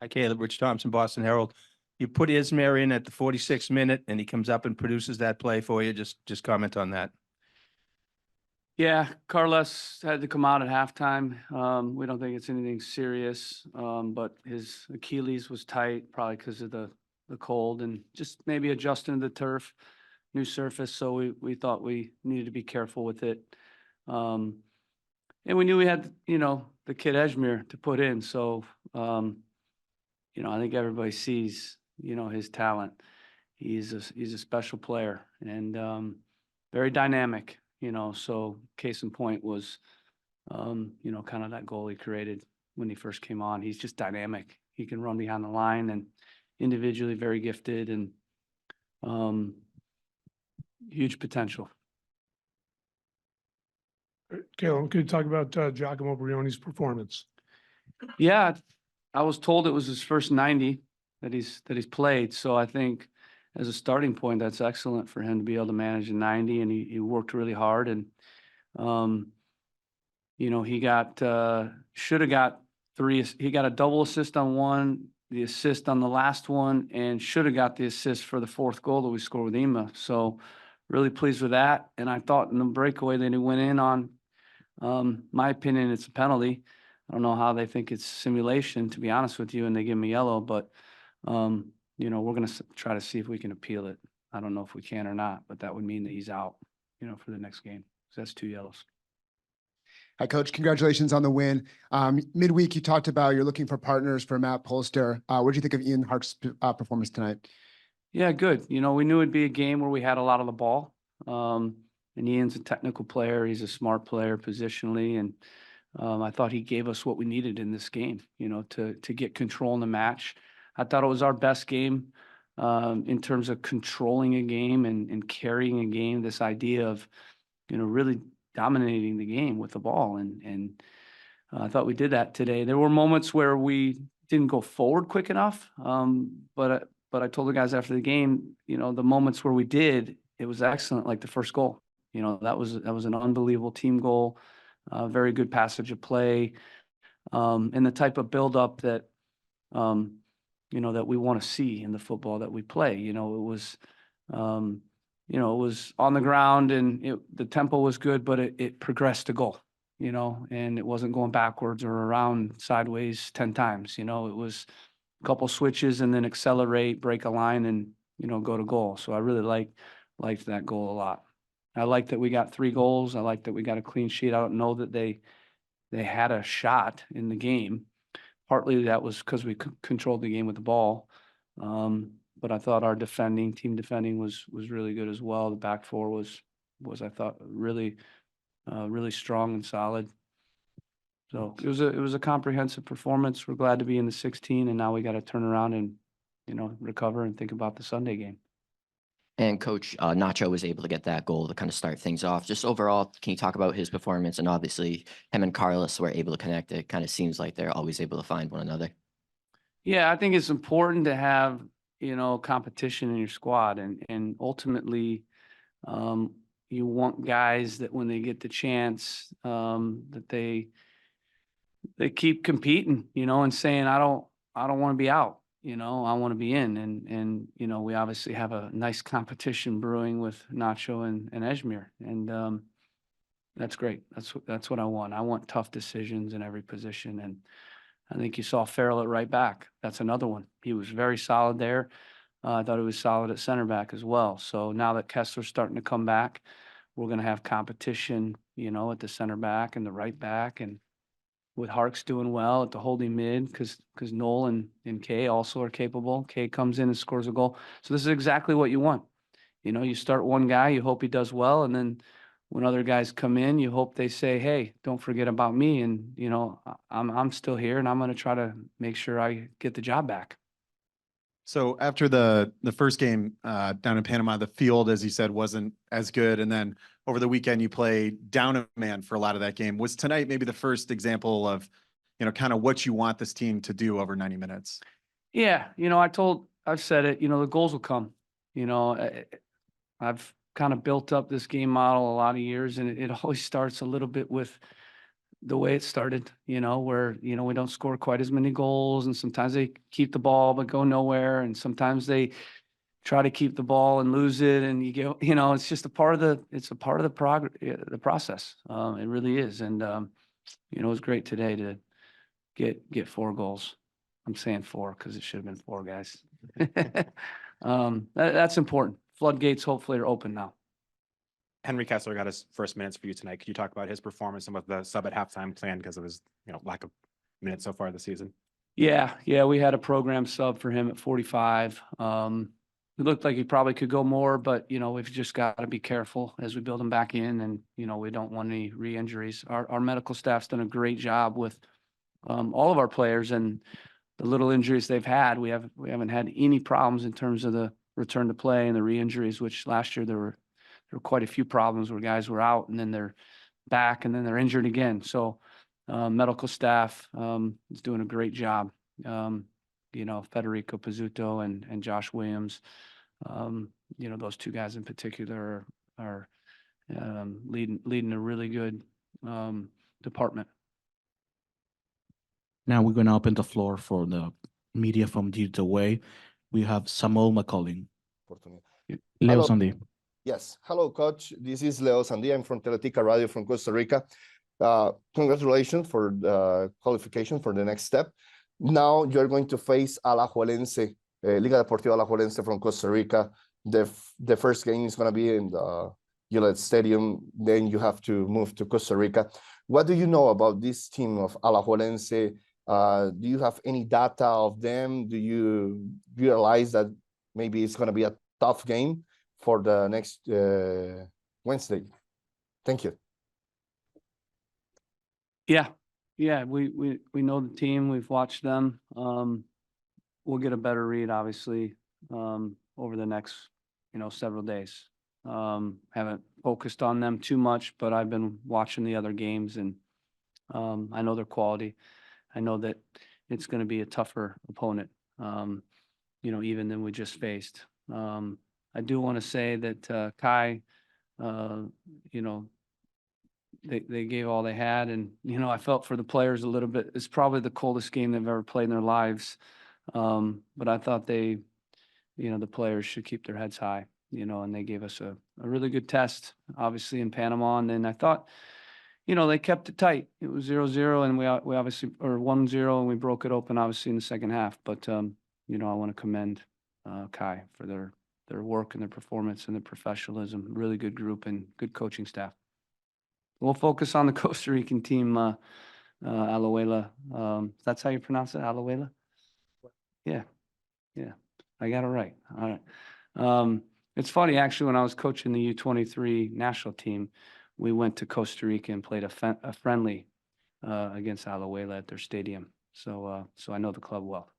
Hi, Caleb. Rich Thompson, Boston Herald. You put Ismail in at the 46th minute and he comes up and produces that play for you. Just comment on that. Yeah, Carlos had to come out at halftime. We don't think it's anything serious, but his Achilles was tight, probably because of the cold and just maybe adjusting to the turf, new surface. So we thought we needed to be careful with it. And we knew we had, the kid Esmir to put in. So, I think everybody sees, his talent. He's a special player and very dynamic. So case in point was, kind of that goal he created when he first came on. He's just dynamic. He can run behind the line and individually very gifted and huge potential. Caleb, could you talk about Giacomo Brione's performance? Yeah, I was told it was his first 90 that he's played. So I think as a starting point, that's excellent for him to be able to manage a 90, and he worked really hard. And he should have got 3. He got a double assist on one, the assist on the last one, and should have got the assist for the 4th goal that we scored with Ema. So really pleased with that. And I thought in the breakaway that he went in on, my opinion, it's a penalty. I don't know how they think it's simulation, to be honest with you, and they give him a yellow, but we're going to try to see if we can appeal it. I don't know if we can or not, but that would mean that he's out, for the next game. So that's 2 yellows. Hi, Coach. Congratulations on the win. Midweek, you talked about you're looking for partners for Matt Polster. What did you think of Ian Hark's performance tonight? Yeah, good. We knew it'd be a game where we had a lot of the ball. And Ian's a technical player. He's a smart player positionally. And I thought he gave us what we needed in this game, to get control in the match. I thought it was our best game in terms of controlling a game and carrying a game, this idea of, really dominating the game with the ball. And I thought we did that today. There were moments where we didn't go forward quick enough. But I told the guys after the game, the moments where we did, it was excellent, like the first goal. That was an unbelievable team goal, very good passage of play, and the type of buildup that, that we want to see in the football that we play. It was, it was on the ground and the tempo was good, but it progressed to goal, and it wasn't going backwards or around sideways 10 times. It was a couple switches and then accelerate, break a line and, go to goal. So I really liked that goal a lot. I like that we got 3 goals. I like that we got a clean sheet. I don't know that they had a shot in the game. Partly that was because we controlled the game with the ball. But I thought our team defending was really good as well. The back four was I thought really strong and solid. So it was a comprehensive performance. We're glad to be in the 16, and now we got to turn around and recover and think about the Sunday game. And Coach Nacho was able to get that goal to kind of start things off. Just overall, can you talk about his performance? And obviously, him and Carlos were able to connect. It kind of seems like they're always able to find one another. Yeah, I think it's important to have competition in your squad, and ultimately, you want guys that when they get the chance, that they keep competing, and saying, I don't want to be out. I want to be in, and we obviously have a nice competition brewing with Nacho and Esmir, and that's great. That's what I want. I want tough decisions in every position, and I think you saw Farrell at right back. That's another one. He was very solid there. I thought he was solid at center back as well. So now that Kessler's starting to come back, we're going to have competition, at the center back and the right back, and with Harks doing well at the holding mid, because Noel and Kay also are capable. Kay comes in and scores a goal. So this is exactly what you want. You start one guy, you hope he does well, and then when other guys come in, you hope they say, hey, don't forget about me, and I'm still here, and I'm going to try to make sure I get the job back. So after the first game down in Panama, the field, as you said, wasn't as good. And then over the weekend, you played down a man for a lot of that game. Was tonight maybe the first example of, kind of what you want this team to do over 90 minutes? Yeah. I've said it, the goals will come. I've kind of built up this game model a lot of years, and it always starts a little bit with the way it started, where, we don't score quite as many goals, and sometimes they keep the ball but go nowhere, and sometimes they try to keep the ball and lose it, and it's just a part of the process. It really is. And it was great today to get 4 goals. I'm saying 4 because it should have been 4, guys. That's important. Floodgates hopefully are open now. Henry Kessler got his first minutes for you tonight. Could you talk about his performance and what the sub at halftime planned because of his, lack of minutes so far this season? Yeah, we had a program sub for him at 45. It looked like he probably could go more, but we've just got to be careful as we build him back in, and we don't want any re-injuries. Our medical staff's done a great job with all of our players, and the little injuries they've had, we haven't had any problems in terms of the return to play and the re-injuries, which last year there were quite a few problems where guys were out and then they're back and then they're injured again. So medical staff is doing a great job. Federico Pizzuto and Josh Williams, those 2 guys in particular are leading a really good department. Now we're going to open the floor for the media from Digital Way. We have Samuel McCollin. Leo Hello. Sandy. Yes. Hello, coach. This is Leo Sandia. I'm from Teletica Radio from Costa Rica. Congratulations for the qualification for the next step. Now you're going to face Alajuelense, Liga Deportiva Alajuelense from Costa Rica. The first game is going to be in the Gillette Stadium. Then you have to move to Costa Rica. What do you know about this team of Alajuelense? Do you have any data of them? Do you realize that maybe it's going to be a tough game for the next Wednesday? Thank you. Yeah, we know the team. We've watched them. We'll get a better read, obviously, over the next, several days. Haven't focused on them too much, but I've been watching the other games, and I know their quality. I know that it's going to be a tougher opponent, even than we just faced. I do want to say that Kai, they gave all they had, and I felt for the players a little bit. It's probably the coldest game they've ever played in their lives, but I thought the players should keep their heads high, and they gave us a really good test, obviously in Panama. And then I thought, they kept it tight. It was 0-0, and we obviously, or 1-0, and we broke it open obviously in the second half. But I want to commend Kai for their work and their performance and their professionalism. Really good group and good coaching staff. We'll focus on the Costa Rican team, Alajuela. That's how you pronounce it, Alajuela? Yeah, I got it right. All right. It's funny, actually, when I was coaching the U23 national team, we went to Costa Rica and played a friendly against Alajuela at their stadium. So I know the club well.